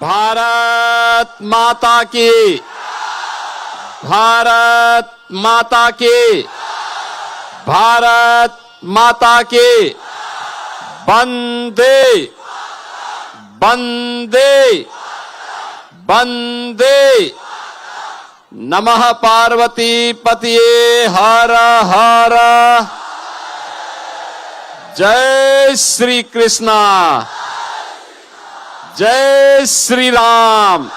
भारत माता की, भारत माता की, भारत माता की, वंदे वंदे वंदे। नमः पार्वती पतिये हर हर। जय श्री कृष्णा, जय श्री राम।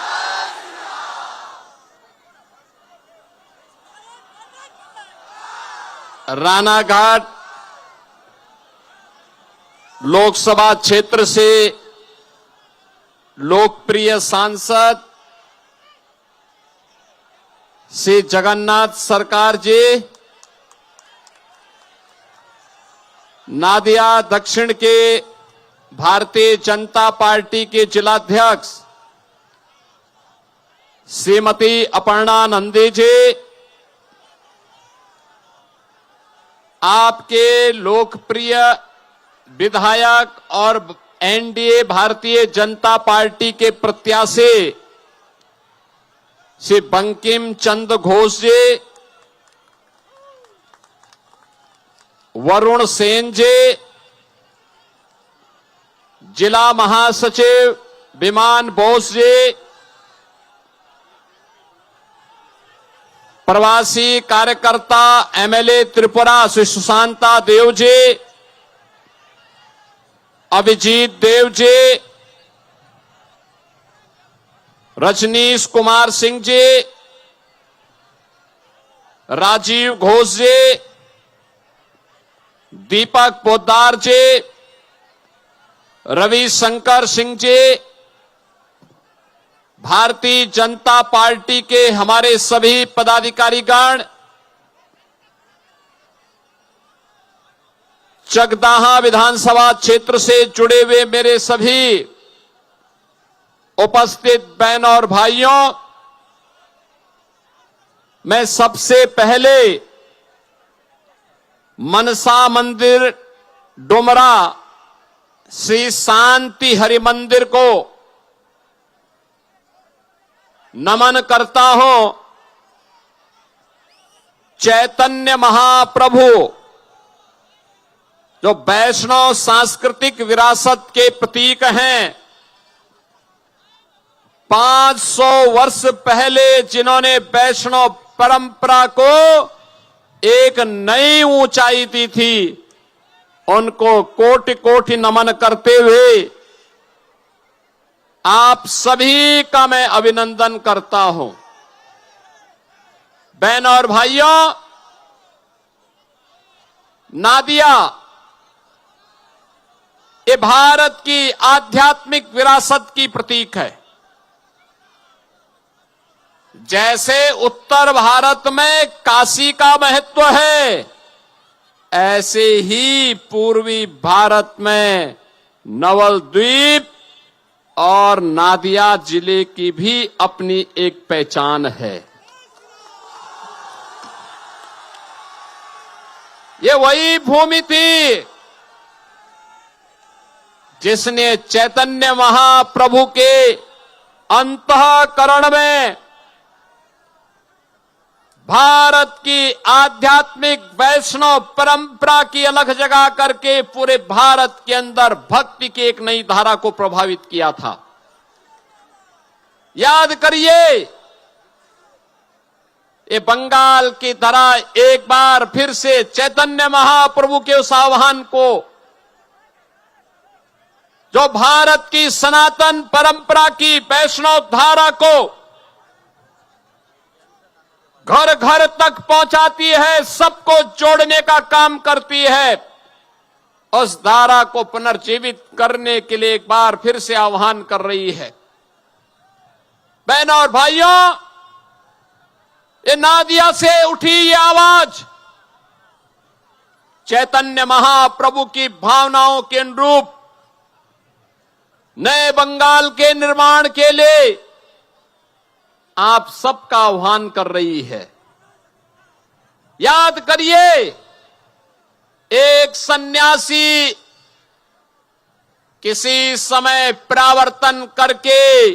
रानाघाट लोकसभा क्षेत्र से लोकप्रिय सांसद श्री जगन्नाथ सरकार जी, नादिया दक्षिण के भारतीय जनता पार्टी के जिलाध्यक्ष श्रीमती अपर्णा नंदी जी, आपके लोकप्रिय विधायक और एनडीए भारतीय जनता पार्टी के प्रत्याशी श्री बंकिम चंद्र घोष जी, वरुण सेन जी, जिला महासचिव विमान बोस जी, प्रवासी कार्यकर्ता एमएलए त्रिपुरा श्री सुशांता देव जी, अभिजीत देव जी, रजनीश कुमार सिंह जी, राजीव घोष जी, दीपक पोद्दार जी, रविशंकर सिंह जी, भारतीय जनता पार्टी के हमारे सभी पदाधिकारीगण, चकदाहा विधानसभा क्षेत्र से जुड़े हुए मेरे सभी उपस्थित बहन और भाइयों, मैं सबसे पहले मनसा मंदिर डुमरा श्री शांति हरि मंदिर को नमन करता हूं। चैतन्य महाप्रभु जो वैष्णव सांस्कृतिक विरासत के प्रतीक हैं, 500 वर्ष पहले जिन्होंने वैष्णव परंपरा को एक नई ऊंचाई दी थी, उनको कोटि कोटि नमन करते हुए आप सभी का मैं अभिनंदन करता हूं। बहन और भाइयों, नादिया ये भारत की आध्यात्मिक विरासत की प्रतीक है। जैसे उत्तर भारत में काशी का महत्व है, ऐसे ही पूर्वी भारत में नवलद्वीप और नादिया जिले की भी अपनी एक पहचान है। ये वही भूमि थी जिसने चैतन्य महाप्रभु के अंतःकरण में भारत की आध्यात्मिक वैष्णव परंपरा की अलग जगह करके पूरे भारत के अंदर भक्ति की एक नई धारा को प्रभावित किया था। याद करिए, ये बंगाल की तरह एक बार फिर से चैतन्य महाप्रभु के उस आह्वान को, जो भारत की सनातन परंपरा की वैष्णव धारा को घर घर तक पहुंचाती है, सबको जोड़ने का काम करती है, उस धारा को पुनर्जीवित करने के लिए एक बार फिर से आह्वान कर रही है। बहनों और भाइयों, ये नादिया से उठी ये आवाज चैतन्य महाप्रभु की भावनाओं के अनुरूप नए बंगाल के निर्माण के लिए आप सबका आह्वान कर रही है। याद करिए, एक सन्यासी किसी समय परावर्तन करके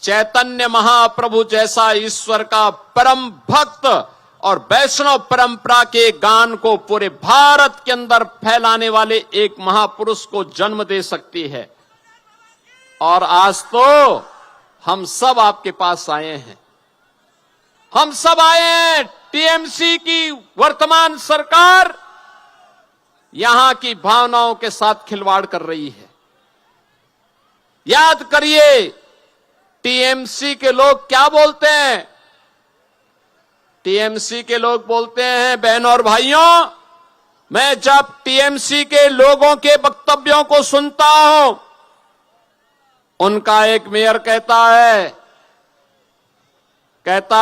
चैतन्य महाप्रभु जैसा ईश्वर का परम भक्त और वैष्णव परंपरा के गान को पूरे भारत के अंदर फैलाने वाले एक महापुरुष को जन्म दे सकती है। और आज तो हम सब आपके पास आए हैं, हम सब आए हैं। टीएमसी की वर्तमान सरकार यहां की भावनाओं के साथ खिलवाड़ कर रही है। याद करिए, टीएमसी के लोग क्या बोलते हैं? टीएमसी के लोग बोलते हैं, बहनों और भाइयों, मैं जब टीएमसी के लोगों के वक्तव्यों को सुनता हूं, उनका एक मेयर कहता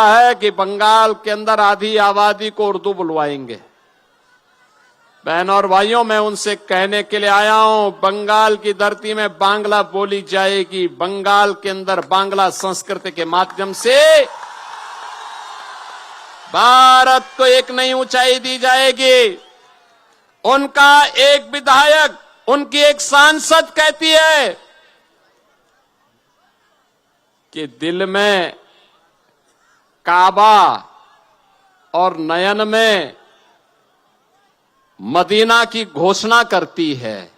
है कि बंगाल के अंदर आधी आबादी को उर्दू बुलवाएंगे। बहनों और भाइयों, मैं उनसे कहने के लिए आया हूं, बंगाल की धरती में बांग्ला बोली जाएगी। बंगाल के अंदर बांग्ला संस्कृति के माध्यम से भारत को एक नई ऊंचाई दी जाएगी। उनका एक विधायक, उनकी एक सांसद कहती है कि दिल में काबा और नयन में मदीना की घोषणा करती है।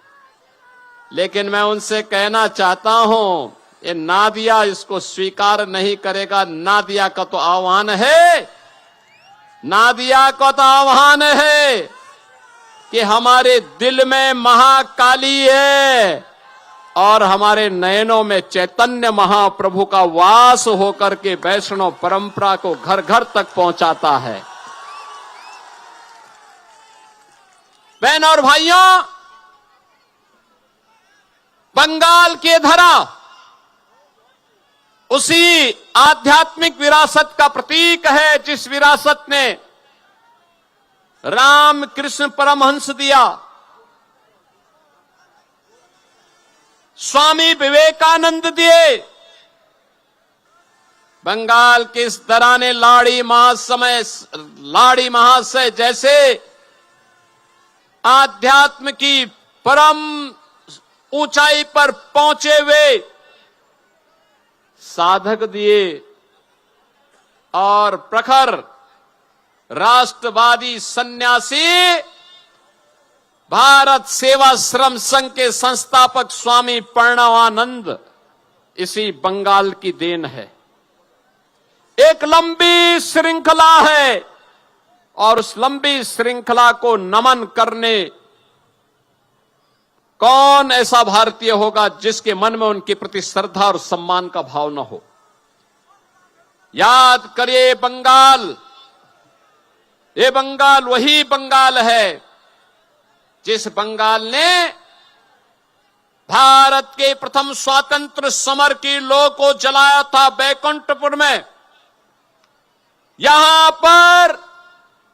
लेकिन मैं उनसे कहना चाहता हूं, ये नादिया इसको स्वीकार नहीं करेगा। नादिया का तो आह्वान है, नादिया का तो आह्वान है कि हमारे दिल में महाकाली है और हमारे नयनों में चैतन्य महाप्रभु का वास होकर के वैष्णव परंपरा को घर घर तक पहुंचाता है। बहनों और भाइयों, बंगाल की धरा उसी आध्यात्मिक विरासत का प्रतीक है जिस विरासत ने रामकृष्ण परमहंस दिया, स्वामी विवेकानंद दिए। बंगाल के इस धरा ने लाड़ी महाशय जैसे आध्यात्म की परम ऊंचाई पर पहुंचे हुए साधक दिए और प्रखर राष्ट्रवादी सन्यासी भारत सेवा श्रम संघ के संस्थापक स्वामी प्रणवानंद इसी बंगाल की देन है। एक लंबी श्रृंखला है और उस लंबी श्रृंखला को नमन करने कौन ऐसा भारतीय होगा जिसके मन में उनके प्रति श्रद्धा और सम्मान का भाव न हो। याद करिए, ये बंगाल वही बंगाल है जिस बंगाल ने भारत के प्रथम स्वातंत्र समर की लौ को जलाया था बैकुंठपुर में। यहां पर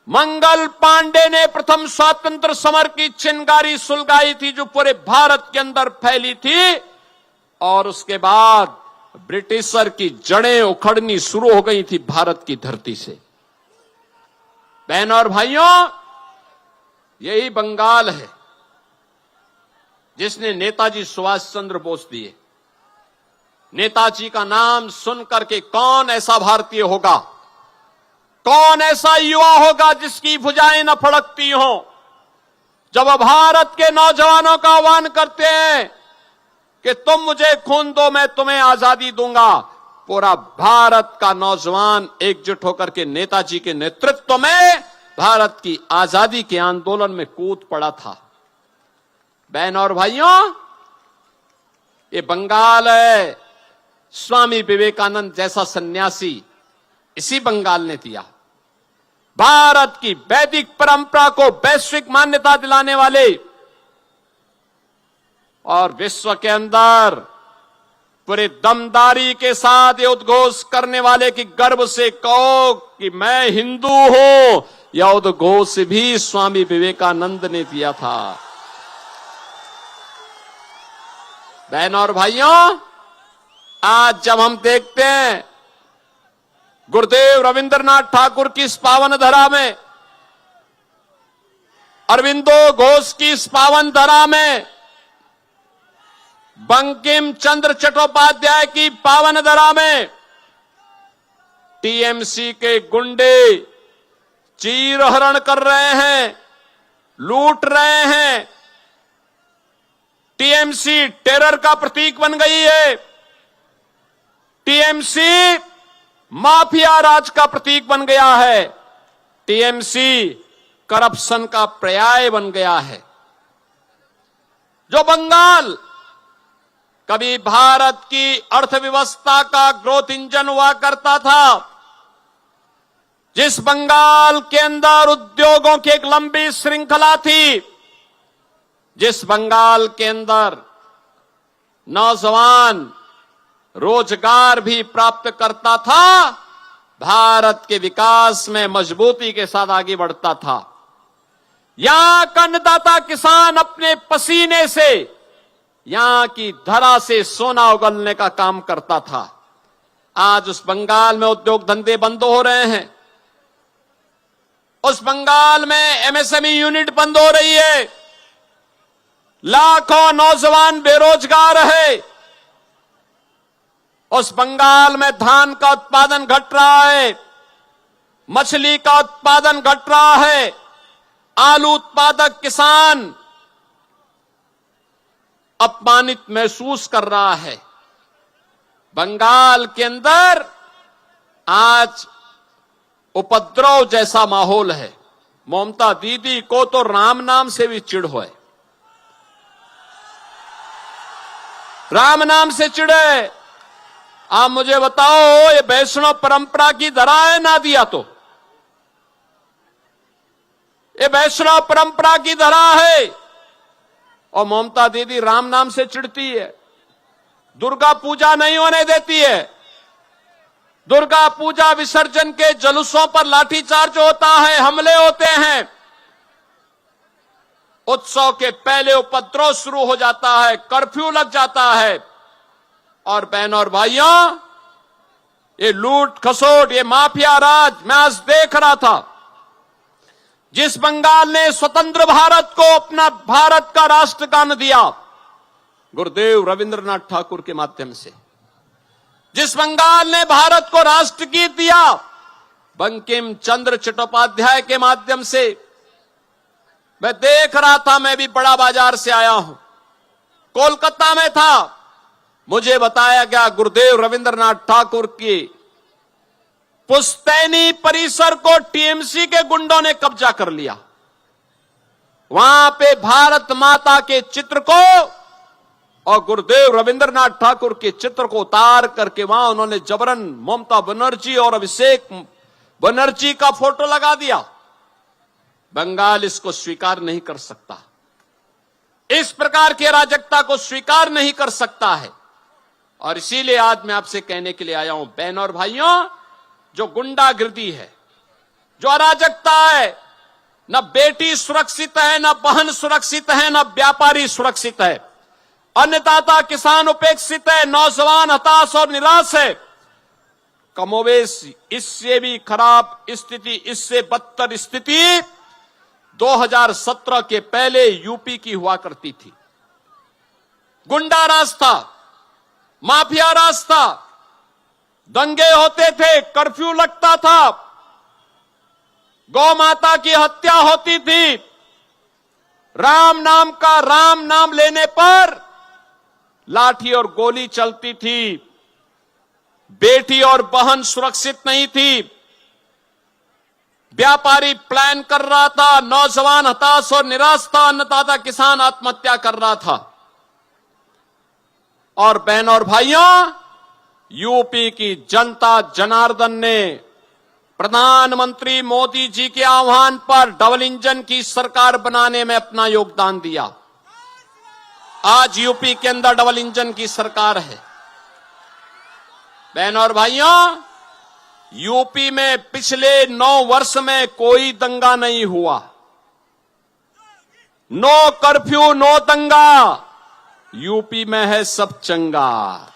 मंगल पांडे ने प्रथम स्वातंत्र समर की चिंगारी सुलगाई थी जो पूरे भारत के अंदर फैली थी और उसके बाद ब्रिटिशर की जड़ें उखड़नी शुरू हो गई थी भारत की धरती से। बहनों और भाइयों, यही बंगाल है जिसने नेताजी सुभाष चंद्र बोस दिए। नेताजी का नाम सुनकर के कौन ऐसा भारतीय होगा, कौन ऐसा युवा होगा जिसकी भुजाएं न फड़कती हों जब भारत के नौजवानों का आह्वान करते हैं कि तुम मुझे खून दो, मैं तुम्हें आजादी दूंगा। पूरा भारत का नौजवान एकजुट होकर के नेताजी के नेतृत्व में भारत की आजादी के आंदोलन में कूद पड़ा था। बहनों और भाइयों, ये बंगाल है, स्वामी विवेकानंद जैसा सन्यासी इसी बंगाल ने दिया। भारत की वैदिक परंपरा को वैश्विक मान्यता दिलाने वाले और विश्व के अंदर पूरे दमदारी के साथ ये उद्घोष करने वाले कि गर्व से कहो कि मैं हिंदू हूं, यह उद्घोष भी स्वामी विवेकानंद ने दिया था। बहनों और भाइयों, आज जब हम देखते हैं गुरुदेव रविंद्रनाथ ठाकुर की इस पावन धरा में, अरविंदो घोष की इस पावन धरा में बंकिम चंद्र चट्टोपाध्याय की पावन धरा में टीएमसी के गुंडे चीरहरण कर रहे हैं, लूट रहे हैं। टीएमसी टेरर का प्रतीक बन गई है। टीएमसी माफिया राज का प्रतीक बन गया है। टीएमसी करप्शन का पर्याय बन गया है। जो बंगाल कभी भारत की अर्थव्यवस्था का ग्रोथ इंजन हुआ करता था, जिस बंगाल के अंदर उद्योगों की एक लंबी श्रृंखला थी, जिस बंगाल के अंदर नौजवान रोजगार भी प्राप्त करता था, भारत के विकास में मजबूती के साथ आगे बढ़ता था। यहां का अन्नदाता किसान अपने पसीने से यहां की धरा से सोना उगलने का काम करता था। आज उस बंगाल में उद्योग धंधे बंद हो रहे हैं। उस बंगाल में एमएसएमई यूनिट बंद हो रही है। लाखों नौजवान बेरोजगार है। उस बंगाल में धान का उत्पादन घट रहा है, मछली का उत्पादन घट रहा है। आलू उत्पादक किसान अपमानित महसूस कर रहा है। बंगाल के अंदर आज उपद्रव जैसा माहौल है। ममता दीदी को तो राम नाम से भी चिढ़ है। राम नाम से चिढ़े। आप मुझे बताओ, ये वैष्णव परंपरा की धरा है ना दिया तो? ये वैष्णव परंपरा की धरा है और ममता दीदी राम नाम से चिढ़ती है। दुर्गा पूजा नहीं होने देती है। दुर्गा पूजा विसर्जन के जुलूसों पर लाठीचार्ज होता है, हमले होते हैं। उत्सव के पहले उपद्रव शुरू हो जाता है, कर्फ्यू लग जाता है। और बहनों और भाइयों, ये लूट खसोट, ये माफिया राज मैं आज देख रहा था। जिस बंगाल ने स्वतंत्र भारत को अपना भारत का राष्ट्रगान दिया, गुरुदेव रविंद्रनाथ ठाकुर के माध्यम से, जिस बंगाल ने भारत को राष्ट्रगीत दिया, बंकिम चंद्र चट्टोपाध्याय के माध्यम से, मैं देख रहा था। मैं भी बड़ा बाजार से आया हूं, कोलकाता में था। मुझे बताया गया गुरुदेव रविंद्रनाथ ठाकुर की पुश्तैनी परिसर को टीएमसी के गुंडों ने कब्जा कर लिया। वहां पे भारत माता के चित्र को और गुरुदेव रविंद्रनाथ ठाकुर के चित्र को उतार करके वहां उन्होंने जबरन ममता बनर्जी और अभिषेक बनर्जी का फोटो लगा दिया। बंगाल इसको स्वीकार नहीं कर सकता। इस प्रकार की अराजकता को स्वीकार नहीं कर सकता है। और इसीलिए आज मैं आपसे कहने के लिए आया हूं, बहनों और भाइयों, जो गुंडागिर्दी है, जो अराजकता है, न बेटी सुरक्षित है, न बहन सुरक्षित है, न व्यापारी सुरक्षित है। अन्नदाता किसान उपेक्षित है, नौजवान हताश और निराश है। कमोवेश इससे भी खराब स्थिति, इससे बदतर स्थिति 2017 के पहले यूपी की हुआ करती थी। गुंडा राज था, माफिया राज था, दंगे होते थे, कर्फ्यू लगता था, गौ माता की हत्या होती थी। राम नाम लेने पर लाठी और गोली चलती थी। बेटी और बहन सुरक्षित नहीं थी। व्यापारी प्लान कर रहा था, नौजवान हताश और निराश था, अन्नदाता किसान आत्महत्या कर रहा था। और बहनों और भाइयों, यूपी की जनता जनार्दन ने प्रधानमंत्री मोदी जी के आह्वान पर डबल इंजन की सरकार बनाने में अपना योगदान दिया। आज यूपी के अंदर डबल इंजन की सरकार है। बहनों और भाइयों, यूपी में पिछले 9 वर्ष में कोई दंगा नहीं हुआ। नो कर्फ्यू, नो दंगा। यूपी में है सब चंगा।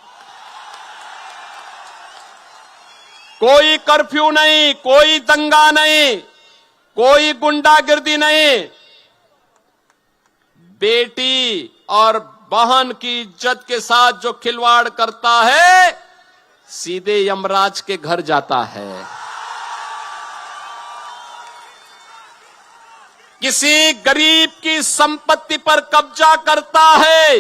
कोई कर्फ्यू नहीं, कोई दंगा नहीं, कोई गुंडागिर्दी नहीं। बेटी और बहन की इज्जत के साथ जो खिलवाड़ करता है सीधे यमराज के घर जाता है। किसी गरीब की संपत्ति पर कब्जा करता है,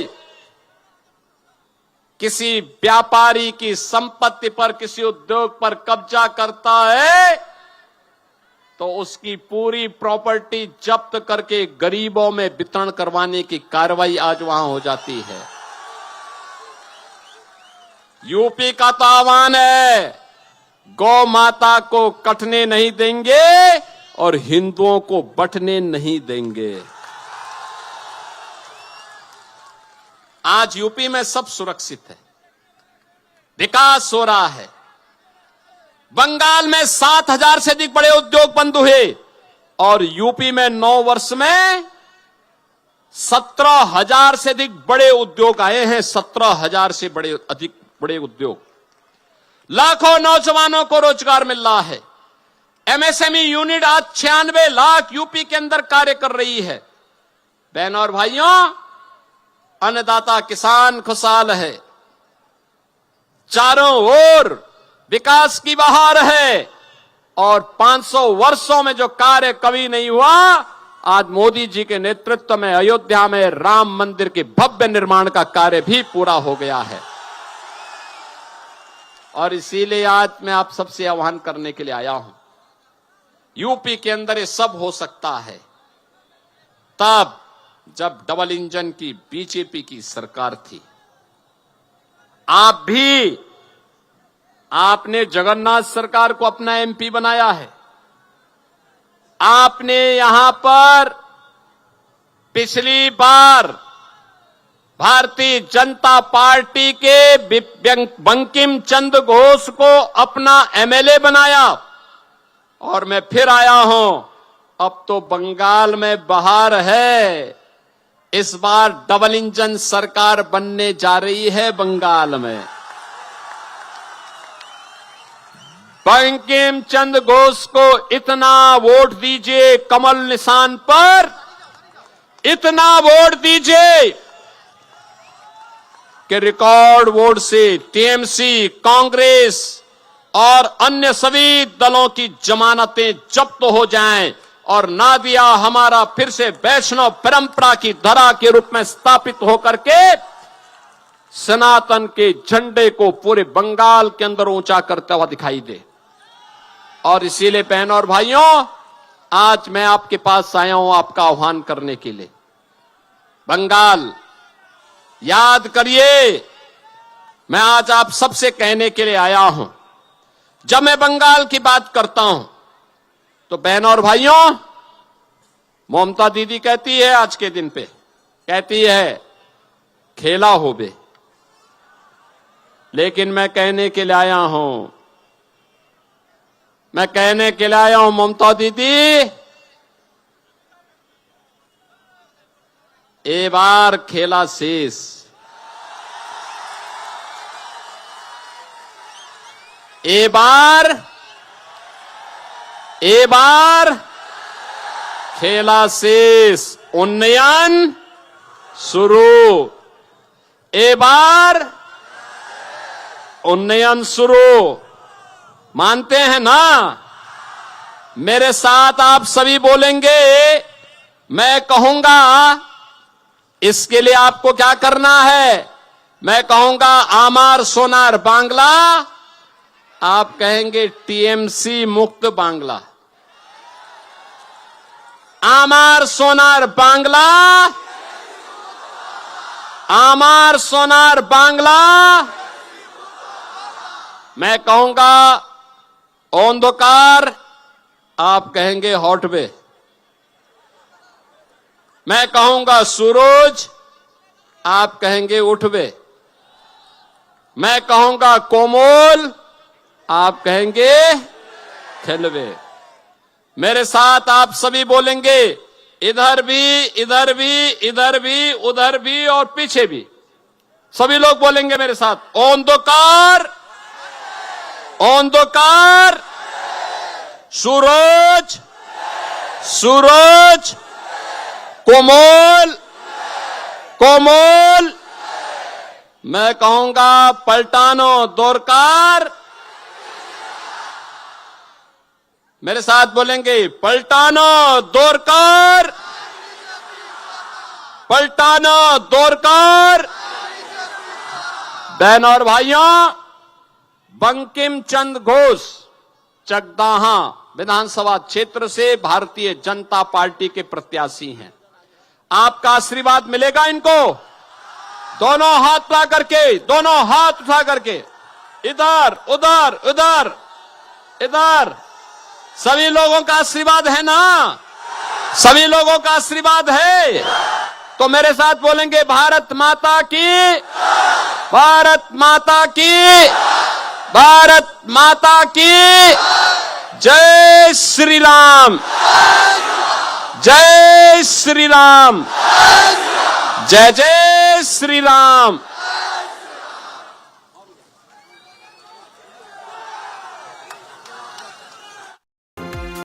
किसी व्यापारी की संपत्ति पर, किसी उद्योग पर कब्जा करता है तो उसकी पूरी प्रॉपर्टी जब्त करके गरीबों में वितरण करवाने की कार्रवाई आज वहां हो जाती है। यूपी का तो आह्वान है, गौ माता को कटने नहीं देंगे और हिंदुओं को बंटने नहीं देंगे। आज यूपी में सब सुरक्षित है, विकास हो रहा है। बंगाल में 7,000 से अधिक बड़े उद्योग बंद हुए और यूपी में 9 वर्ष में 17,000 से अधिक बड़े उद्योग आए हैं। 17,000 से अधिक बड़े उद्योग, लाखों नौजवानों को रोजगार मिल रहा है। एमएसएमई यूनिट आज 96 लाख यूपी के अंदर कार्य कर रही है। बहनों और भाइयों, अन्नदाता किसान खुशहाल है, चारों ओर विकास की बहार है और 500 वर्षों में जो कार्य कभी नहीं हुआ, आज मोदी जी के नेतृत्व में अयोध्या में राम मंदिर के भव्य निर्माण का कार्य भी पूरा हो गया है। और इसीलिए आज मैं आप सबसे आह्वान करने के लिए आया हूं, यूपी के अंदर ये सब हो सकता है तब जब डबल इंजन की बीजेपी की सरकार थी। आपने जगन्नाथ सरकार को अपना एमपी बनाया है। आपने यहां पर पिछली बार भारतीय जनता पार्टी के बंकिम चंद्र घोष को अपना एमएलए बनाया और मैं फिर आया हूं। अब तो बंगाल में बहार है, इस बार डबल इंजन सरकार बनने जा रही है बंगाल में। बंकिम चंद्र घोष को इतना वोट दीजिए, कमल निशान पर इतना वोट दीजिए कि रिकॉर्ड वोट से टीएमसी, कांग्रेस और अन्य सभी दलों की जमानतें जब्त हो जाएं और नादिया हमारा फिर से वैष्णव परंपरा की धरा के रूप में स्थापित होकर के सनातन के झंडे को पूरे बंगाल के अंदर ऊंचा करता हुआ दिखाई दे। और इसीलिए बहनों और भाइयों, आज मैं आपके पास आया हूं आपका आह्वान करने के लिए। बंगाल याद करिए, मैं आज आप सबसे कहने के लिए आया हूं। जब मैं बंगाल की बात करता हूं तो बहनों और भाइयों, ममता दीदी कहती है आज के दिन पे, कहती है खेला हो बे, लेकिन मैं कहने के लिए आया हूं, ममता दीदी, ए बार खेला शेष। ए बार खेला शेष, उन्नयन शुरू। ए बार उन्नयन शुरू, मानते हैं ना? मेरे साथ आप सभी बोलेंगे। मैं कहूंगा इसके लिए आपको क्या करना है। मैं कहूंगा आमार सोनार बांग्ला, आप कहेंगे टीएमसी मुक्त बांग्ला। आमार सोनार बांग्ला, आमार सोनार बांग्ला। मैं कहूंगा ओंधकार, आप कहेंगे हॉटवे। मैं कहूंगा सूरज, आप कहेंगे उठवे। मैं कहूंगा कोमल, आप कहेंगे खिलवे। मेरे साथ आप सभी बोलेंगे, इधर भी, इधर भी, इधर भी, उधर भी और पीछे भी। सभी लोग बोलेंगे मेरे साथ, ओंधकार, ओंधकार, सूरज, सूरज, कोमल, कोमल, मैं कहूंगा पलटानो दोरकार, मेरे साथ बोलेंगे पलटानो दोरकार, पलटानो दोरकार। बहनों और भाइयों, बंकिम चंद्र घोष चकदाहा विधानसभा क्षेत्र से भारतीय जनता पार्टी के प्रत्याशी हैं। आपका आशीर्वाद मिलेगा इनको। दोनों हाथ उठा करके, दोनों हाथ उठा करके, इधर उधर उधर इधर, सभी लोगों का आशीर्वाद है ना? सभी लोगों का आशीर्वाद है तो मेरे साथ बोलेंगे भारत माता की, भारत माता की, भारत माता की जय श्री राम, जय श्री राम, जय जय श्री राम।